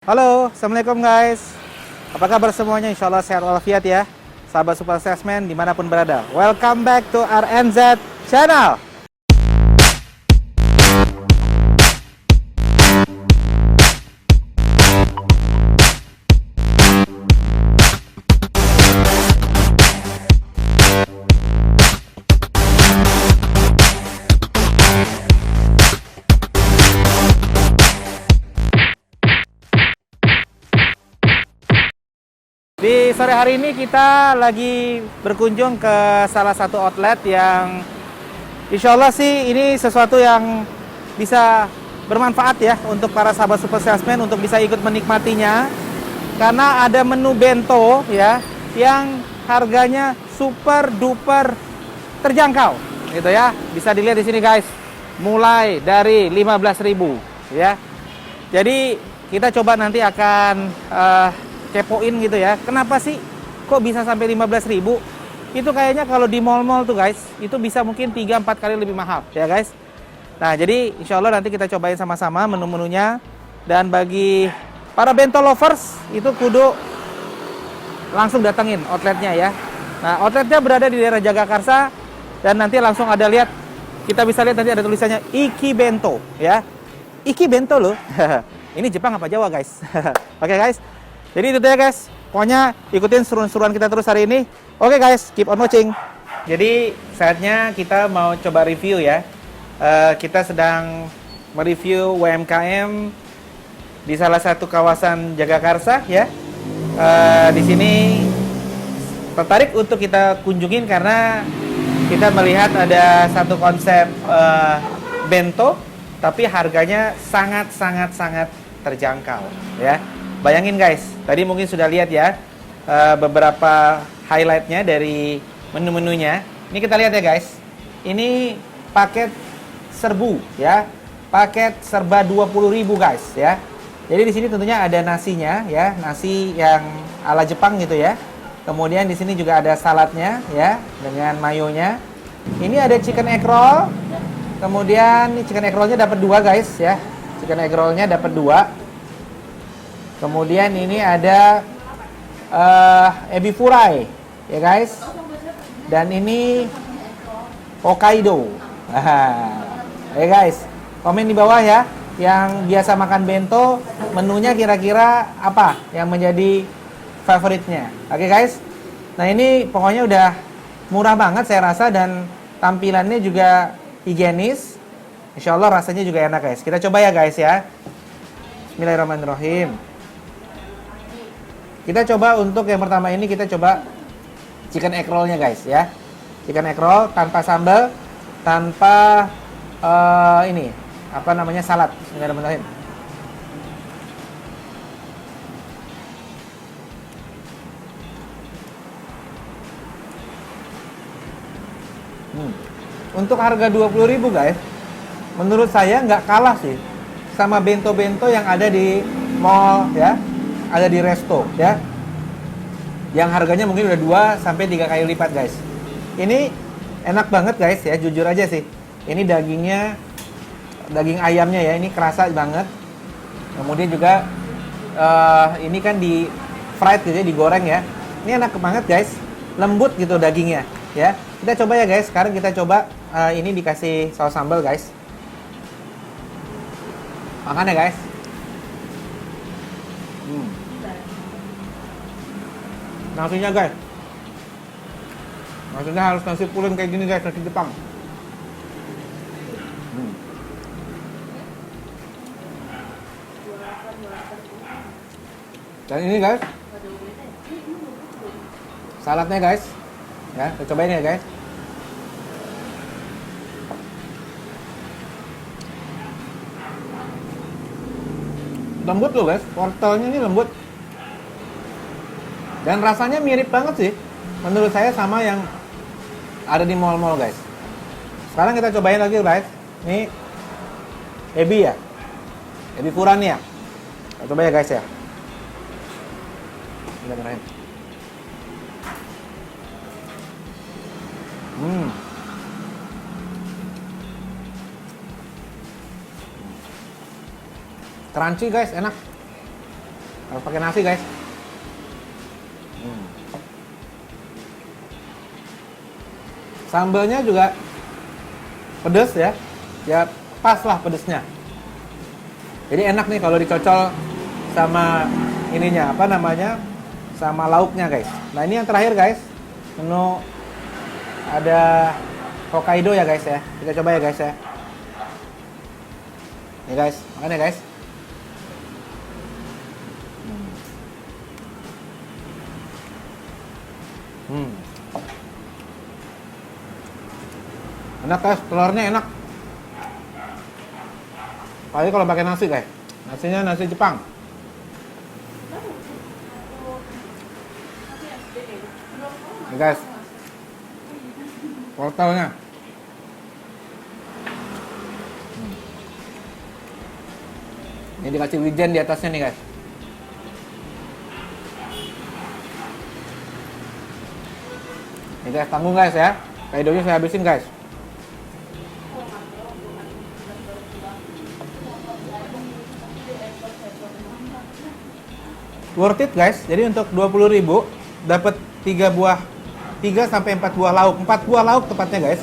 Halo, Assalamualaikum guys. Apa kabar semuanya? Insya Allah sehat walafiat ya. Sahabat Super Salesman dimanapun berada. Welcome back to RNZ Channel. Di sore hari ini kita lagi berkunjung ke salah satu outlet yang insya Allah sih ini sesuatu yang bisa bermanfaat ya untuk para sahabat Super Salesman untuk bisa ikut menikmatinya. Karena ada menu bento ya yang harganya super duper terjangkau gitu ya. Bisa dilihat di sini guys. Mulai dari 15.000 ya. Jadi kita coba nanti akan kepoin gitu ya. Kenapa sih kok bisa sampai 15.000? Itu kayaknya kalau di mall-mall tuh guys, itu bisa mungkin 3-4 kali lebih mahal ya guys. Nah, jadi insya Allah nanti kita cobain sama-sama menu-menunya. Dan bagi para bento lovers, itu kudu langsung datengin outletnya ya. Nah, outletnya berada di daerah Jagakarsa. Dan nanti langsung ada lihat, kita bisa lihat nanti ada tulisannya Iki Bento ya. Iki Bento loh. Ini Jepang apa Jawa guys? Oke guys. Jadi itu ya guys, pokoknya ikutin seruan-seruan kita terus hari ini. Oke guys, keep on watching. Jadi saatnya kita mau coba review ya. Kita sedang mereview UMKM di salah satu kawasan Jagakarsa ya. Di sini tertarik untuk kita kunjungin karena kita melihat ada satu konsep bento, tapi harganya sangat terjangkau ya. Bayangin guys, tadi mungkin sudah lihat ya beberapa highlightnya dari menu-menunya. Ini kita lihat ya guys. Ini paket serbu ya. Paket serba 20.000 guys ya. Jadi di sini tentunya ada nasinya ya, nasi yang ala Jepang gitu ya. Kemudian di sini juga ada saladnya ya dengan mayonya. Ini ada chicken egg roll. Kemudian chicken egg rollnya dapat 2 guys ya. Chicken egg rollnya dapat 2. Kemudian ini ada ebi furai, ya guys. Dan ini Hokkaido. Ya guys, komen di bawah ya. Yang biasa makan bento, menunya kira-kira apa yang menjadi favoritnya. Oke guys. Nah ini pokoknya udah murah banget saya rasa dan tampilannya juga higienis. Insya Allah rasanya juga enak guys. Kita coba ya guys ya. Bismillahirrahmanirrahim. Kita coba untuk yang pertama ini kita coba chicken egg roll-nya guys ya. Chicken egg roll tanpa sambal, tanpa ini apa namanya salad. Bismillahirrahmanirrahim. Untuk harga 20.000 guys, menurut saya nggak kalah sih sama bento-bento yang ada di mall ya. Ada di resto ya. Yang harganya mungkin udah 2 sampai 3 kali lipat guys. Ini enak banget guys ya, jujur aja sih. Ini dagingnya, daging ayamnya ya, ini kerasa banget. Kemudian juga ini kan di fried gitu ya, digoreng ya. Ini enak banget guys. Lembut gitu dagingnya ya. Kita coba ya guys. Sekarang kita coba ini dikasih saus sambal guys. Makan ya guys. Nasinya guys, nasinya harus nasi pulen kayak gini guys, nasi Jepang. Dan ini guys, saladnya guys, ya kita cobain ya guys. Lembut loh guys, wortelnya ini lembut. Dan rasanya mirip banget sih menurut saya sama yang ada di mall-mall guys. Sekarang kita cobain lagi guys. Ini ebi ya, ebi furani ya. Kita coba ya guys ya. Bismillahirrahmanirrahim. Crunchy guys, enak. Harus pakai nasi guys. Sambalnya juga pedes ya. Ya pas lah pedesnya. Jadi enak nih kalau dicocol sama ininya, apa namanya, sama lauknya guys. Nah ini yang terakhir guys, menu ada Hokkaido ya guys ya. Kita coba ya guys ya. Nih guys, makan ya guys. Enak guys, telurnya enak. Apalagi kalau pakai nasi guys. Nasinya nasi Jepang. Nih guys, wortelnya. Ini dikasih wijen di atasnya nih guys. Nih guys, tanggung guys ya. Kaidonya saya habisin guys. Worth it guys. Jadi untuk 20.000 dapat 3 sampai 4 buah lauk. 4 buah lauk tepatnya guys.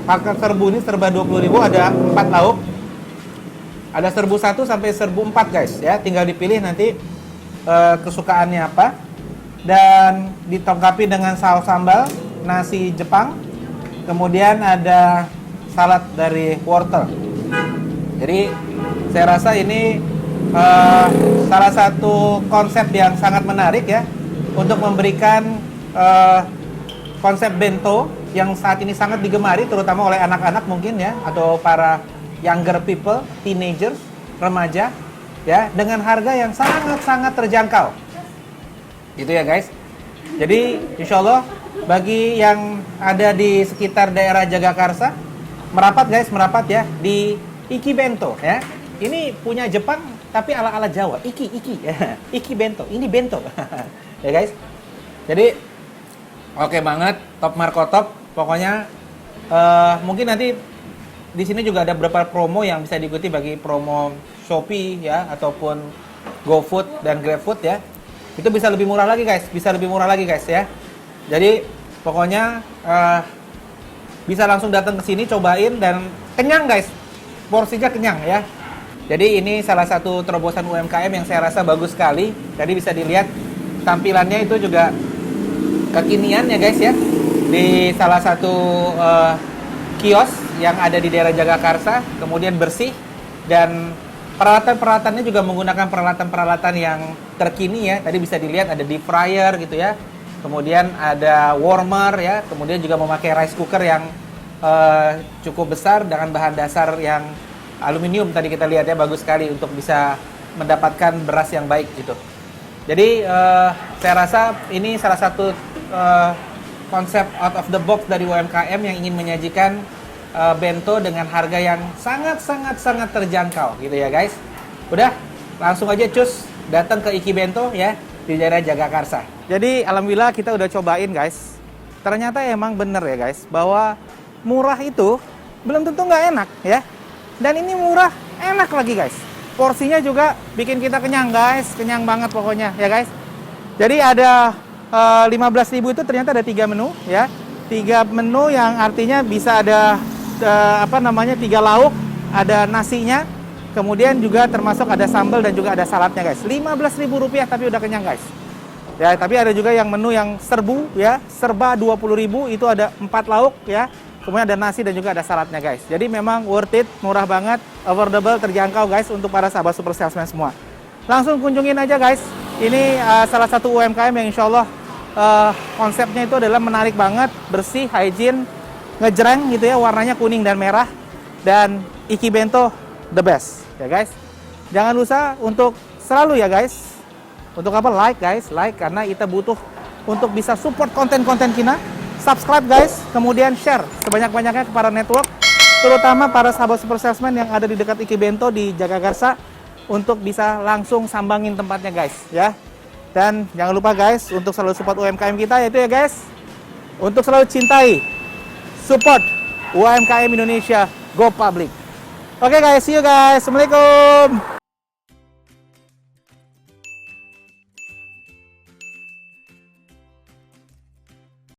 Paket serbu ini serba 20.000, ada 4 lauk. Ada serbu 1 sampai serbu 4 guys ya. Tinggal dipilih nanti kesukaannya apa. Dan ditongkapi dengan saus sambal, nasi Jepang. Kemudian ada salad dari wortel. Jadi saya rasa ini salah satu konsep yang sangat menarik ya, untuk memberikan konsep bento yang saat ini sangat digemari terutama oleh anak-anak mungkin ya, atau para younger people, teenagers, remaja ya, dengan harga yang sangat-sangat terjangkau gitu ya guys. Jadi insya Allah bagi yang ada di sekitar daerah Jagakarsa, merapat guys, merapat ya di Iki Bento ya. Ini punya Jepang tapi ala-ala Jawa. Iki Iki Bento. Ini bento. Ya guys. Jadi oke banget, top marko top. Pokoknya mungkin nanti di sini juga ada beberapa promo yang bisa diikuti bagi promo Shopee ya, ataupun GoFood dan GrabFood ya. Itu bisa lebih murah lagi guys, ya. Jadi pokoknya bisa langsung datang ke sini, cobain, dan kenyang guys. Porsinya kenyang ya. Jadi ini salah satu terobosan UMKM yang saya rasa bagus sekali. Tadi bisa dilihat tampilannya itu juga kekinian ya guys ya. Di salah satu kios yang ada di daerah Jagakarsa, kemudian bersih, dan peralatan-peralatannya juga menggunakan peralatan-peralatan yang terkini ya. Tadi bisa dilihat ada deep fryer gitu ya. Kemudian ada warmer ya. Kemudian juga memakai rice cooker yang cukup besar dengan bahan dasar yang aluminium, tadi kita lihat ya, bagus sekali untuk bisa mendapatkan beras yang baik gitu. Jadi saya rasa ini salah satu konsep out of the box dari UMKM yang ingin menyajikan bento dengan harga yang sangat terjangkau gitu ya guys. Udah, langsung aja cus datang ke Iki Bento ya di daerah Jagakarsa. Jadi alhamdulillah kita udah cobain guys. Ternyata emang bener ya guys, bahwa murah itu belum tentu nggak enak ya. Dan ini murah, enak lagi guys. Porsinya juga bikin kita kenyang guys, kenyang banget pokoknya ya guys. Jadi ada 15.000 itu ternyata ada 3 menu ya. 3 menu yang artinya bisa ada 3 lauk, ada nasinya, kemudian juga termasuk ada sambal dan juga ada saladnya guys. 15.000 rupiah tapi udah kenyang guys. Ya, tapi ada juga yang menu yang serbu ya, serba 20.000, itu ada 4 lauk ya. Kemudian ada nasi dan juga ada saladnya guys. Jadi memang worth it, murah banget, affordable, terjangkau guys untuk para sahabat super salesman semua. Langsung kunjungin aja guys. Ini salah satu UMKM yang insya Allah konsepnya itu adalah menarik banget, bersih, hygiene, ngejreng gitu ya, warnanya kuning dan merah. Dan Iki Bento the best ya guys. Jangan lupa untuk selalu ya guys, untuk apa, like guys, like, karena kita butuh untuk bisa support konten-konten kita. Subscribe guys, kemudian share sebanyak-banyaknya ke para network, terutama para sahabat super salesman yang ada di dekat Iki Bento di Jagakarsa, untuk bisa langsung sambangin tempatnya guys ya. Dan jangan lupa guys untuk selalu support UMKM kita, yaitu ya guys, untuk selalu cintai, support UMKM Indonesia, go public. Oke guys, see you guys, assalamualaikum.